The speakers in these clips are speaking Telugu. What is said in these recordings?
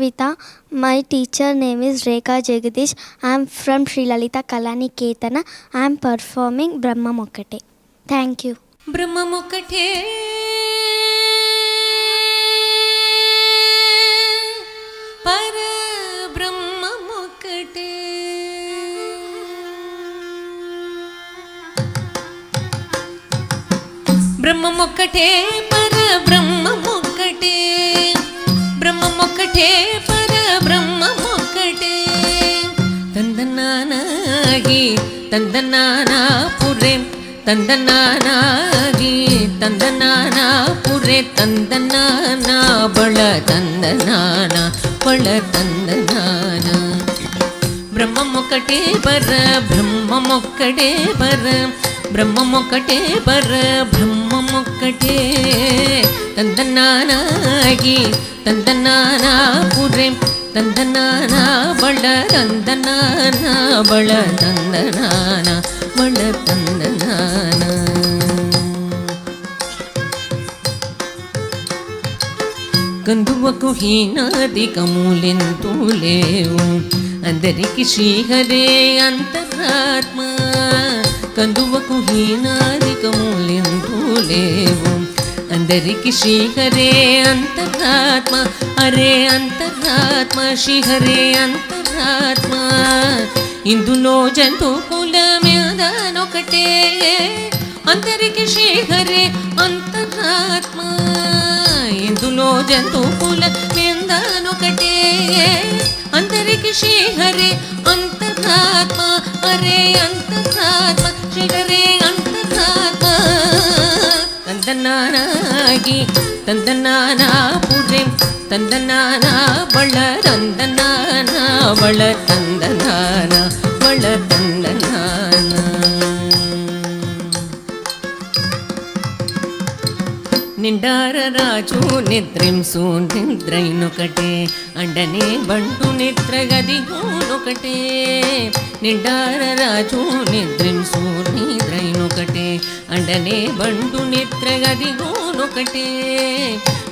Ashwita. My teacher name is Rekha Jagadish. I am from Sri Lalita Kalaniketana. I am performing Brahmam Okkate. Thank you. Brahmam Okkate Para Brahmam Okkate. Brahmam Okkate Para Brahmam Okkate. Brahmam Okkate Para Brahmam Okkate. Tandananagi Tandanana Pure Tandananagi Tandanana Pure Tandanana Bala Tandanana Bala Tandanana. Brahmam Okkate Para Brahmam Okkate Para Brahmam Okkate Para Brahmam Okkate. Tandananagi Tandanana Pure Tandanana Bala Tandanana Bala Tandanana Bala Tandanana. కందువకు హీనాదికములెంతూ లేవు అందరికి శ్రీహరే అంతరాత్మ. కందువకు హీనాదికములెంతూ లేవు అందరికి శ్రీహరే అంతరాత్మ. అరే అంతరాత్మ శ్రీహరే అంతరాత్మ. ఇందులో జంతు కులమేదనొకటే అందరికి శ్రీహరే అంతరాత్మ. ఇందులో జంతు కులమేదనొకటే అందరికి శ్రీహరే అంతరాత్మ. అరే అంతరాత్మ శ్రీహరే అంతరాత్మ. తందనానాగి తందనానా పురే తందనానా బళ తందనానా బళ తందనానా బళ తందనానా. నిండార రాజు నిద్రింసు నిద్రైనొకటే అండనే బంటు నిద్రగదిగోనొకటే. నిండార రాజు నిద్రింసు నిద్రైనొకటే అండనే బంటు నిద్రగదిగోనొకటే.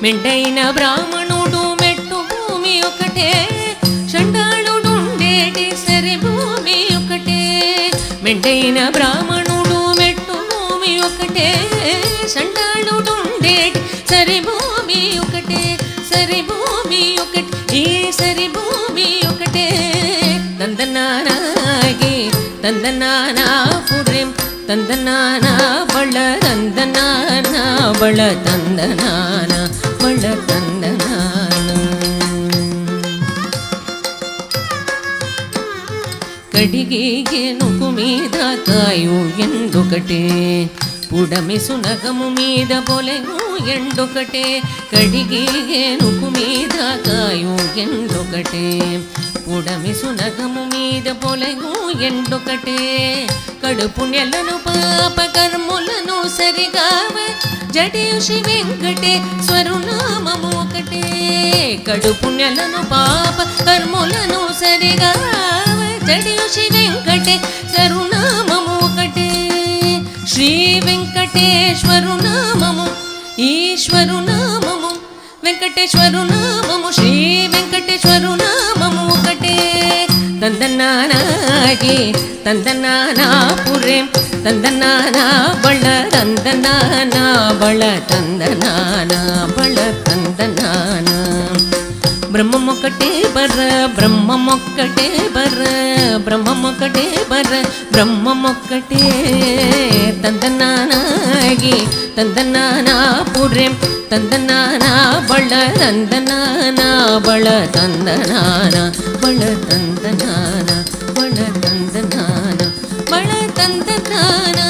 మెండైన బ్రాహ్మణుడు మెట్టు భూమి ఒకటే చండాళుడుండేటి సరి భూమి ఒకటే. మెండైన బ్రాహ్మణుడు మెట్టు భూమి ఒకటే చండాళుడుండేటి సరి భూమి ఒకటే. సరి భూమి ఒకటి ఈ సరి భూమి ఒకటే. తందనానాగి తందనానా పురేం తందనానా బళ తందనానా బళ తందనానా బళ తందనానా. కడిగి గెనుకు మీద కాయు ఎండొకటే పుడమి సునగము మీద పొలెను ఎండొకటే. కడిగి గెనుకు మీద కాయు ఎండొకటే పుడమి సునగము మీద పొలెను ఎండొకటే. కడుపు నెలను పాప కర్ములను సరిగావ జడియు శ్రీ వెంకటేశ్వరు నామము ఒకటే. కడుపు నెలను పాప కర్ములను సరిగావ జడియు శ్రీ వెంకటేశ్వరు నామము ఒకటే. శ్రీ వెంకటేశ్వరు నామము ఈశ్వరు నామము వెంకటేశ్వరు నామము శ్రీ వెంకటేశ్వరు నామము ఒకటే. తందనానాగి తందనానా పురే తందనానా బళ తందనానా బళ తందనానా బళ తందనానా. బ్రహ్మం ఒక్కటే బర్ర బ్రహ్మం ఒక్కటే బర్ర బ్రహ్మం ఒక్కటే బర్ర బ్రహ్మం ఒక్కటే. తందనానాగి తందనానా పురే తందనానా బళ తందనానా బళ తందనానా బళ తందనానా బళ తందనానా బళ తందనానా.